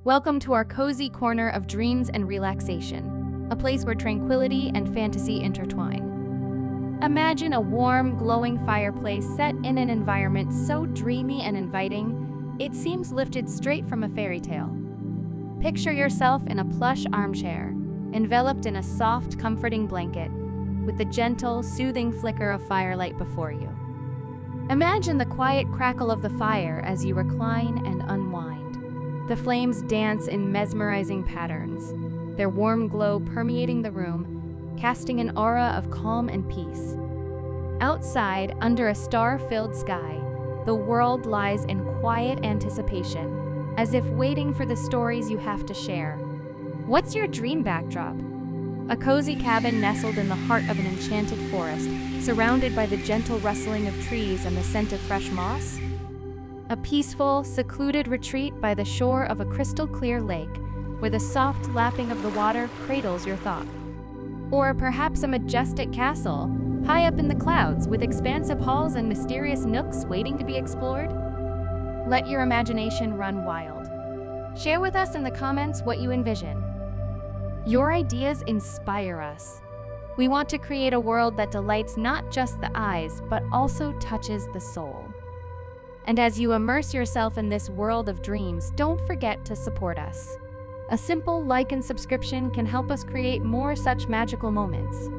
Welcome to our cozy corner of dreams and relaxation, a place where tranquility and fantasy intertwine. Imagine a warm, glowing fireplace set in an environment so dreamy and inviting, it seems lifted straight from a fairy tale. Picture yourself in a plush armchair, enveloped in a soft, comforting blanket, with the gentle, soothing flicker of firelight before you. Imagine the quiet crackle of the fire as you recline and unwind. The flames dance in mesmerizing patterns, their warm glow permeating the room, casting an aura of calm and peace. Outside, under a star-filled sky, the world lies in quiet anticipation, as if waiting for the stories you have to share. What's your dream backdrop? A cozy cabin nestled in the heart of an enchanted forest, surrounded by the gentle rustling of trees and the scent of fresh moss? A peaceful, secluded retreat by the shore of a crystal-clear lake, where the soft lapping of the water cradles your thought. Or perhaps a majestic castle, high up in the clouds, with expansive halls and mysterious nooks waiting to be explored? Let your imagination run wild. Share with us in the comments what you envision. Your ideas inspire us. We want to create a world that delights not just the eyes, but also touches the soul. And as you immerse yourself in this world of dreams, don't forget to support us. A simple like and subscription can help us create more such magical moments.